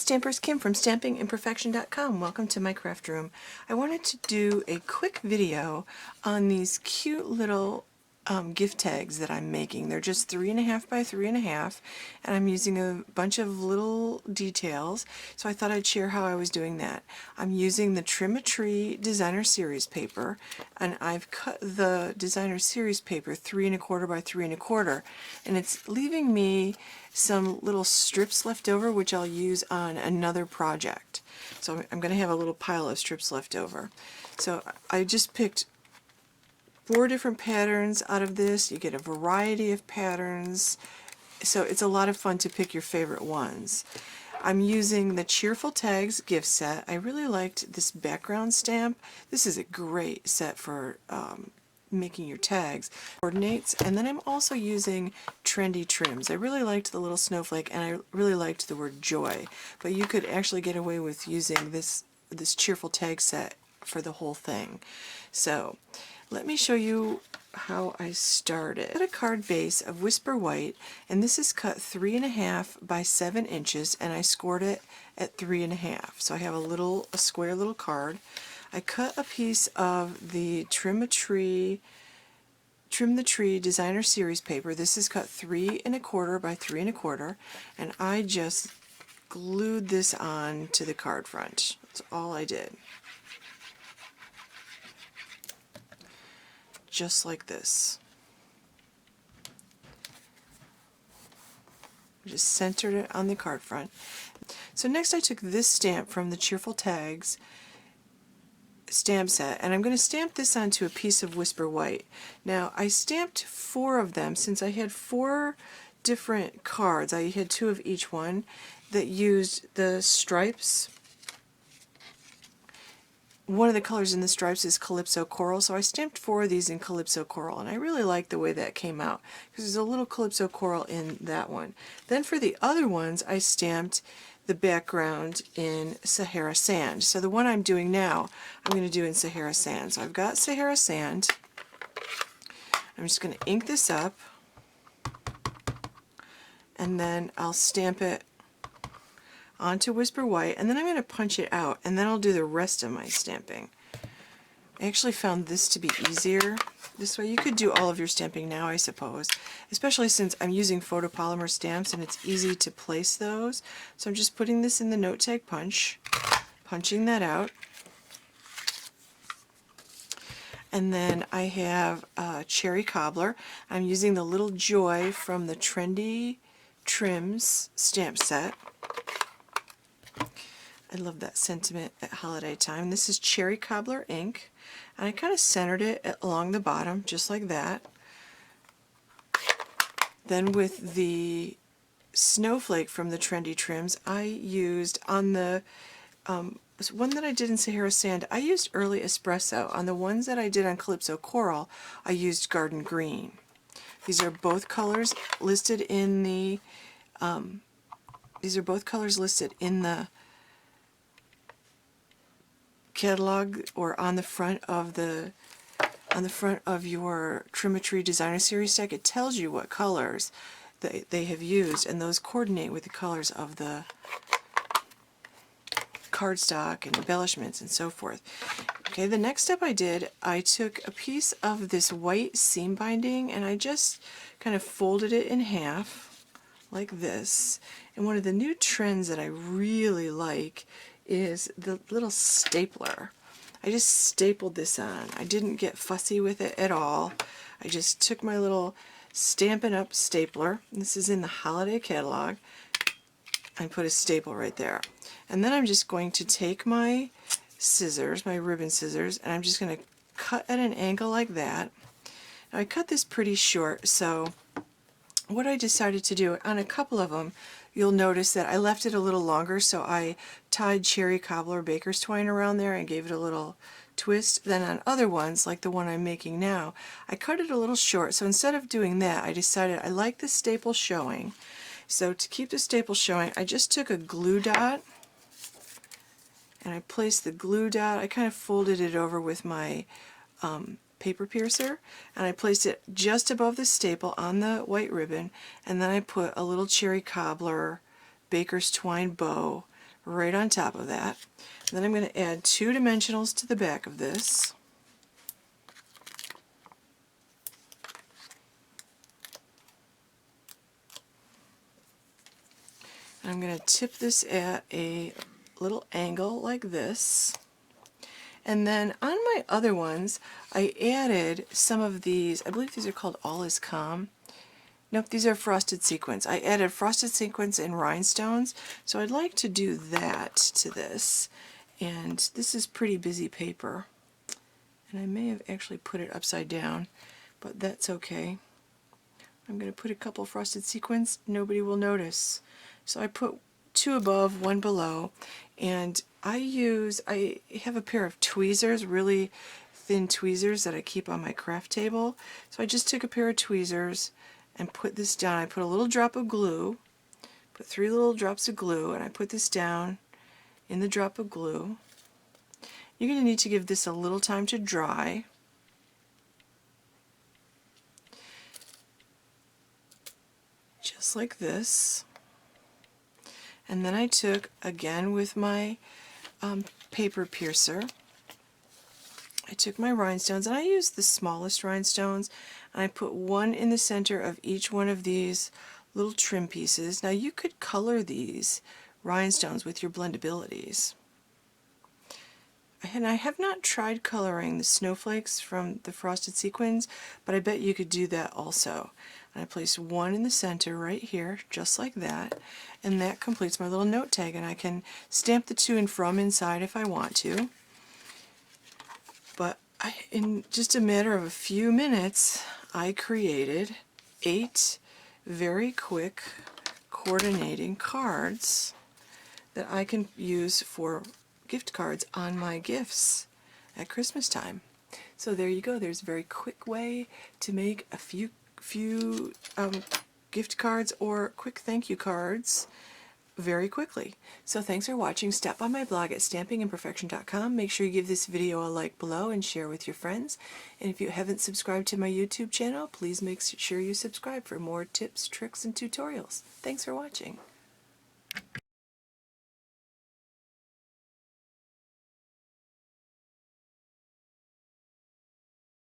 Stampers Kim from stampingimperfection.com. Welcome to my craft room. I wanted to do a quick video on these cute little gift tags that I'm making. They're just 3.5 by 3.5 and I'm using a bunch of little details, so I thought I'd share how I was doing that. I'm using the Trim a Tree Designer Series paper, and I've cut the Designer Series paper 3.25 by 3.25, and it's leaving me some little strips left over which I'll use on another project. So I'm going to have a little pile of strips left over. So I just picked 4 different patterns out of this. You get a variety of patterns, so it's a lot of fun to pick your favorite ones. I'm using the Cheerful Tags gift set. I really liked this background stamp. This is a great set for making your tags. Coordinates, and then I'm also using trendy trims. I really liked the little snowflake, and I really liked the word joy, but you could actually get away with using this Cheerful Tag set for the whole thing. So let me show you how I started. I got a card base of Whisper White, and this is cut 3.5 by 7 inches, and I scored it at 3.5. So I have a square little card. I cut a piece of the Trim the Tree Designer Series paper. This is cut 3.25 by 3.25, and I just glued this on to the card front. That's all I did. Just like this. Just centered it on the card front. So next I took this stamp from the Cheerful Tags stamp set, and I'm going to stamp this onto a piece of Whisper White. Now I stamped 4 of them since I had 4 different cards. I had 2 of each one that used the stripes. One of the colors in the stripes is Calypso Coral, so I stamped 4 of these in Calypso Coral, and I really like the way that came out because there's a little Calypso Coral in that one. Then for the other ones I stamped the background in Sahara Sand. So the one I'm doing now I'm going to do in Sahara Sand. So I've got Sahara Sand. I'm just going to ink this up, and then I'll stamp it onto Whisper White, and then I'm going to punch it out, and then I'll do the rest of my stamping. I actually found this to be easier this way. You could do all of your stamping now, I suppose, especially since I'm using photopolymer stamps and it's easy to place those. So I'm just putting this in the note tag punch, punching that out, and then I have a Cherry Cobbler. I'm using the Little Joy from the Trendy Trims stamp set. I love that sentiment at holiday time. This is Cherry Cobbler ink, and I kind of centered it along the bottom, just like that. Then with the Snowflake from the Trendy Trims, I used on the one that I did in Sahara Sand, I used Early Espresso. On the ones that I did on Calypso Coral, I used Garden Green. These are both colors listed in the catalog, or on the front of your Trim a Tree Designer Series deck. It tells you what colors they have used, and those coordinate with the colors of the cardstock and embellishments and so forth. Okay, the next step I did, I took a piece of this white seam binding and I just kind of folded it in half like this. And one of the new trends that I really like is the little stapler. I just stapled this on. I didn't get fussy with it at all. I just took my little Stampin' Up! Stapler. This is in the holiday catalog. I put a staple right there. And then I'm just going to take my scissors, my ribbon scissors, and I'm just going to cut at an angle like that. Now I cut this pretty short, so what I decided to do on a couple of them, you'll notice that I left it a little longer, so I tied Cherry Cobbler baker's twine around there and gave it a little twist. Then on other ones, like the one I'm making now, I cut it a little short, so instead of doing that, I decided I like the staple showing. So to keep the staple showing, I just took a glue dot and I placed the glue dot, I kind of folded it over with my paper piercer, and I placed it just above the staple on the white ribbon, and then I put a little Cherry Cobbler baker's twine bow right on top of that. And then I'm going to add 2 dimensionals to the back of this. And I'm going to tip this at a little angle like this. And then on my other ones, I added some of these, I believe these are called All Is Calm. Nope, these are frosted sequins. I added frosted sequins and rhinestones, so I'd like to do that to this. And this is pretty busy paper. And I may have actually put it upside down, but that's okay. I'm going to put a couple frosted sequins, nobody will notice. So I put 2 above, 1 below, and I have a pair of tweezers, really thin tweezers that I keep on my craft table. So I just took a pair of tweezers and put this down. I put a little drop of glue, put 3 little drops of glue, and I put this down in the drop of glue. You're going to need to give this a little time to dry. Just like this. And then I took, again with my paper piercer, I took my rhinestones, and I used the smallest rhinestones, and I put 1 in the center of each one of these little trim pieces. Now you could color these rhinestones with your blendabilities. And I have not tried coloring the snowflakes from the frosted sequins, but I bet you could do that also. And I placed 1 in the center right here, just like that, and that completes my little note tag, and I can stamp the to and from inside if I want to. But in just a matter of a few minutes, I created 8 very quick coordinating cards that I can use for gift cards on my gifts at Christmas time. So there you go. There's a very quick way to make a few gift cards or quick thank you cards very quickly. So thanks for watching. Stop by my blog at stampingimperfection.com. Make sure you give this video a like below and share with your friends. And if you haven't subscribed to my YouTube channel, please make sure you subscribe for more tips, tricks, and tutorials. Thanks for watching.